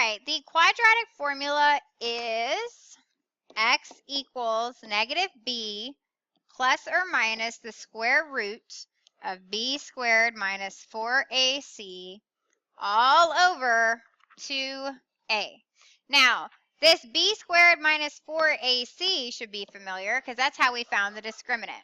right, the quadratic formula is x equals negative b plus or minus the square root of b squared minus 4ac all over 2a. Now, this b squared minus 4ac should be familiar because that's how we found the discriminant.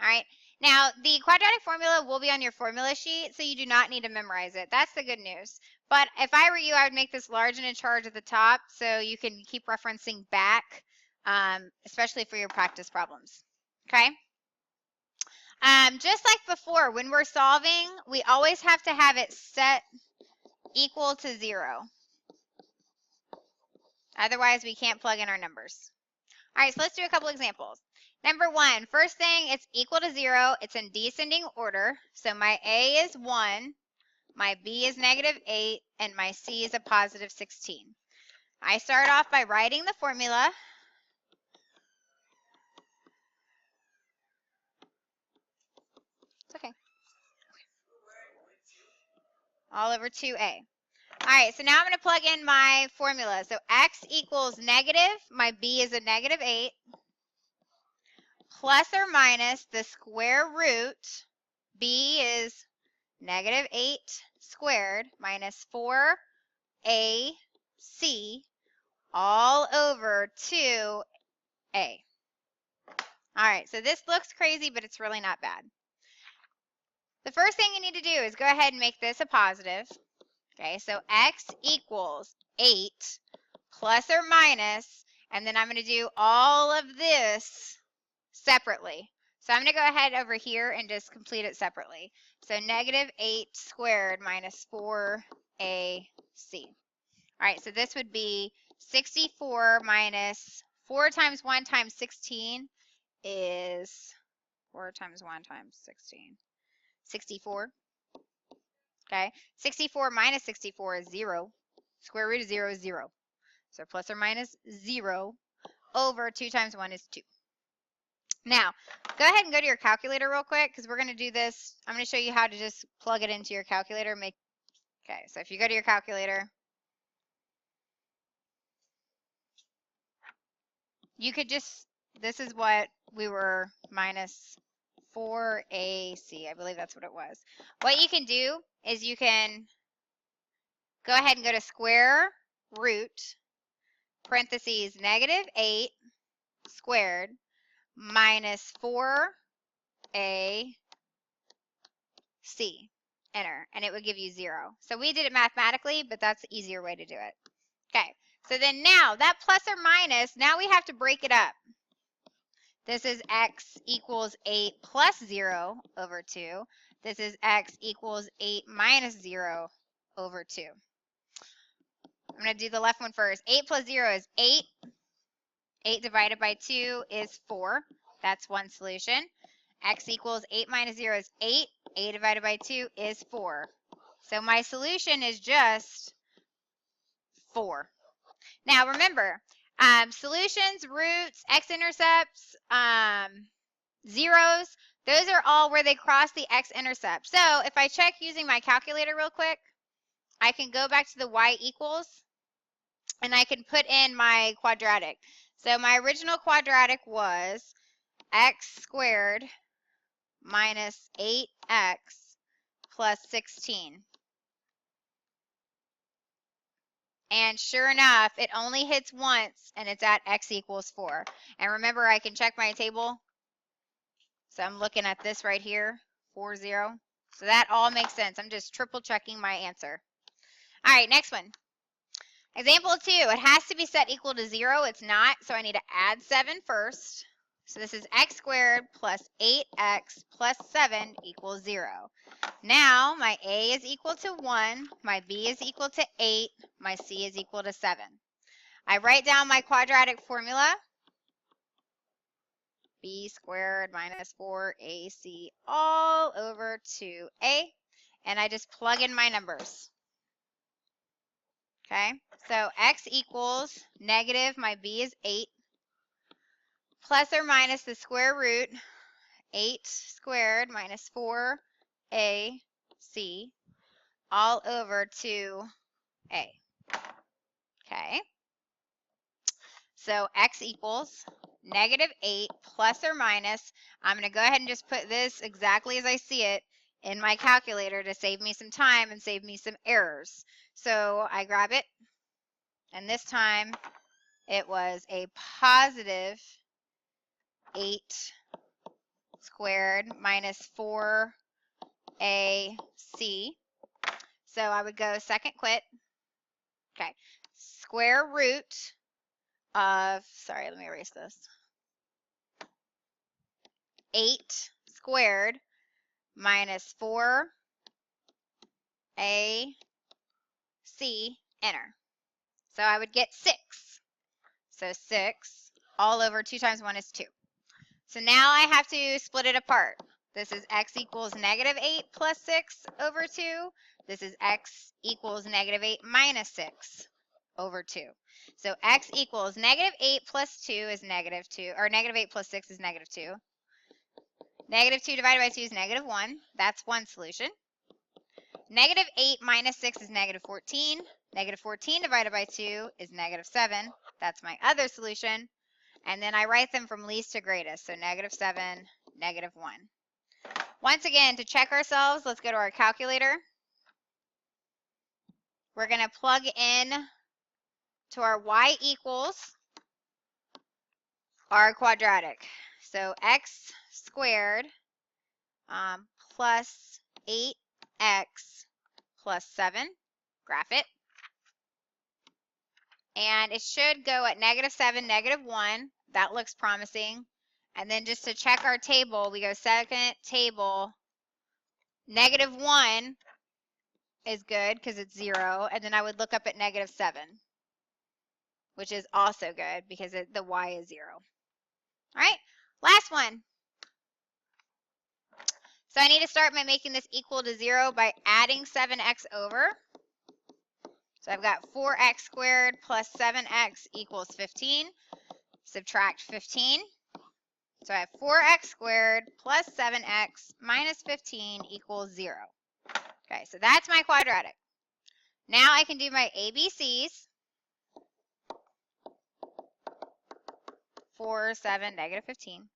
All right. Now, the quadratic formula will be on your formula sheet, so you do not need to memorize it. That's the good news. But if I were you, I would make this large and in charge at the top so you can keep referencing back, especially for your practice problems. Okay? Just like before, when we're solving, we always have to have it set equal to 0. Otherwise, we can't plug in our numbers. All right, so let's do a couple examples. Number 1, first thing, it's equal to 0. It's in descending order. So my A is 1, my B is negative 8, and my C is a positive 16. I start off by writing the formula. It's okay. All over 2A. All right, so now I'm going to plug in my formula. So x equals negative, my B is a negative 8, plus or minus the square root, B is negative 8 squared minus 4ac all over 2a. All right, so this looks crazy, but it's really not bad. The first thing you need to do is go ahead and make this a positive. Okay, so x equals 8 plus or minus, and then I'm going to do all of this separately. So I'm going to go ahead over here and just complete it separately. So negative 8 squared minus 4ac. All right, so this would be 64 minus 4 times 1 times 16 is 4 times 1 times 16. 64. Okay, 64 minus 64 is 0. Square root of 0 is 0. So plus or minus 0 over 2 times 1 is 2. Now, go ahead and go to your calculator real quick because we're going to do this. I'm going to show you how to just plug it into your calculator. Okay, so if you go to your calculator, you could just, this is what we were minus 4ac. I believe that's what it was. What you can do is you can go ahead and go to square root, parentheses, negative 8 squared minus 4ac, enter, and it would give you 0. So we did it mathematically, but that's the easier way to do it. Okay, so then now that plus or minus, now we have to break it up. This is x equals 8 plus 0 over 2. This is x equals 8 minus 0 over 2. I'm going to do the left one first. 8 plus 0 is 8. 8 divided by 2 is 4. That's one solution. X equals 8 minus 0 is 8. 8 divided by 2 is 4. So my solution is just 4. Now remember, solutions, roots, x-intercepts, zeros, those are all where they cross the x-intercept. So if I check using my calculator real quick, I can go back to the y equals, and I can put in my quadratic. So my original quadratic was x squared minus 8x plus 16. And sure enough, it only hits once, and it's at x equals 4. And remember, I can check my table. So I'm looking at this right here, 4, 0. So that all makes sense. I'm just triple checking my answer. All right, next one. Example 2, it has to be set equal to 0. It's not, so I need to add 7 first. So this is x squared plus 8x plus 7 equals 0. Now my a is equal to 1, my b is equal to 8, my c is equal to 7. I write down my quadratic formula. B squared minus 4ac all over 2a. And I just plug in my numbers. Okay, so x equals negative, my b is 8, plus or minus the square root, 8 squared minus 4ac all over 2a. Okay. So x equals -8 plus or minus. I'm going to go ahead and just put this exactly as I see it in my calculator to save me some time and save me some errors. So I grab it, and this time it was a positive 8 squared minus 4ac. So I would go second quit. Okay. Square root of, sorry, let me erase this. 8 squared minus 4ac, enter. So I would get 6. So 6 all over 2 times 1 is 2. So now I have to split it apart. This is x equals -8 plus 6 over 2. This is x equals -8 minus 6 over 2. So x equals -8 plus 2 is -2, or -8 plus 6 is -2. -2 divided by 2 is -1. That's one solution. -8 minus 6 is -14. -14 divided by 2 is -7. That's my other solution. And then I write them from least to greatest. So -7, -1. Once again, to check ourselves, let's go to our calculator. We're going to plug in to our y equals our quadratic. So x squared plus 8x plus 7. Graph it. And it should go at -7, -1. That looks promising. And then just to check our table, we go second table, -1 is good because it's 0. And then I would look up at -7, which is also good because the y is 0. All right, last one. So I need to start by making this equal to 0 by adding 7x over. So I've got 4x squared plus 7x equals 15. Subtract 15. So I have 4x squared plus 7x minus 15 equals 0. Okay, so that's my quadratic. Now I can do my ABCs. 4, 7, -15.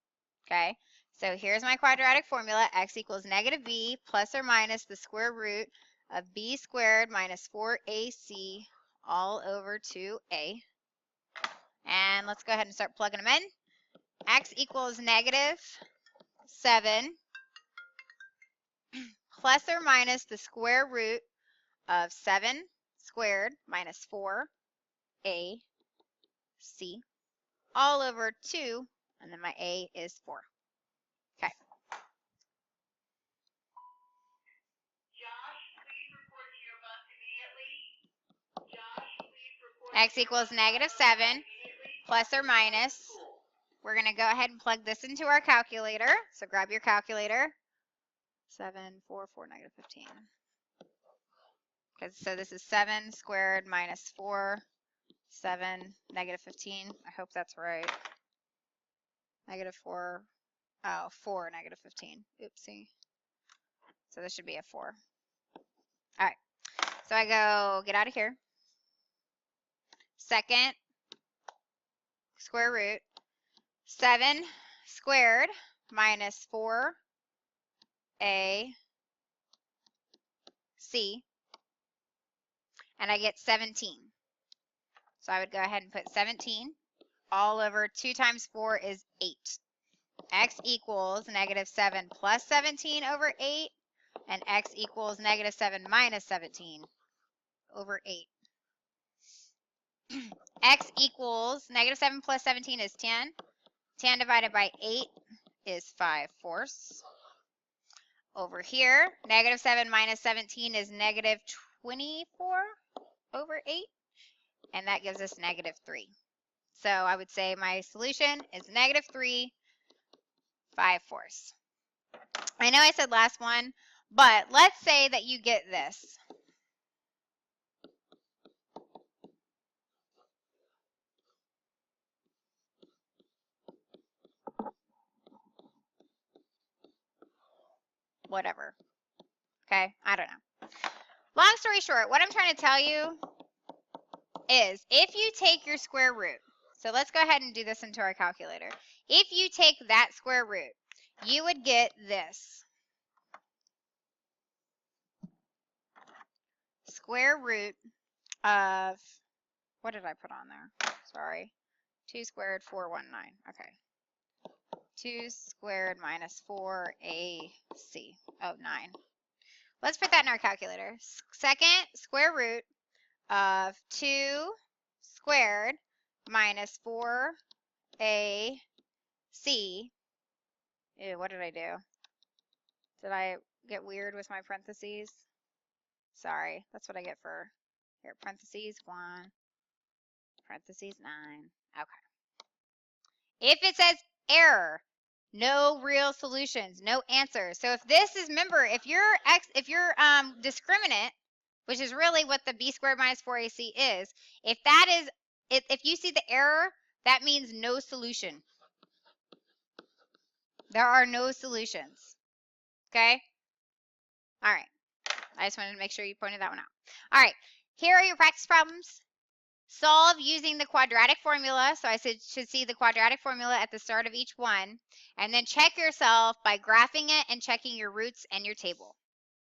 Okay, so here's my quadratic formula. X equals -b plus or minus the square root of b squared minus 4ac all over 2a. And let's go ahead and start plugging them in. X equals -7 plus or minus the square root of 7 squared minus 4ac all over 2, and then my a is 4. Okay. X equals -7 plus or minus. We're going to go ahead and plug this into our calculator. So grab your calculator. 7, 4, 4, -15. So this is 7 squared minus 4, 7, -15. I hope that's right. -4. Oh, 4, -15. Oopsie. So this should be a 4. All right. So I go, get out of here. Second square root. 7 squared minus 4ac. And I get 17. So I would go ahead and put 17 all over 2 times 4 is 8. X equals -7 plus 17 over 8. And x equals -7 minus 17 over 8. X equals -7 plus 17 is 10. 10 divided by 8 is 5/4. Over here, -7 minus 17 is -24 over 8. And that gives us -3. So I would say my solution is -3 5/4. I know I said last one, but let's say that you get this. Whatever. Okay, I don't know. Long story short, what I'm trying to tell you is if you take your square root, so let's go ahead and do this into our calculator. If you take that square root, you would get this. Square root of, what did I put on there? Sorry. 2 squared, 419. Okay. 2 squared minus 4ac. Oh, 9. Let's put that in our calculator. Second square root of 2 squared minus 4ac. Ew, what did I do? Did I get weird with my parentheses? Sorry, that's what I get for here. Parentheses 1, parentheses 9. Okay. If it says error, no real solutions, no answers. So if this is, remember, if you're discriminant, which is really what the b squared minus 4ac is, if that is, if you see the error, that means no solution. There are no solutions. Okay? All right. I just wanted to make sure you pointed that one out. All right. Here are your practice problems. Solve using the quadratic formula. So I should see the quadratic formula at the start of each one. And then check yourself by graphing it and checking your roots and your table.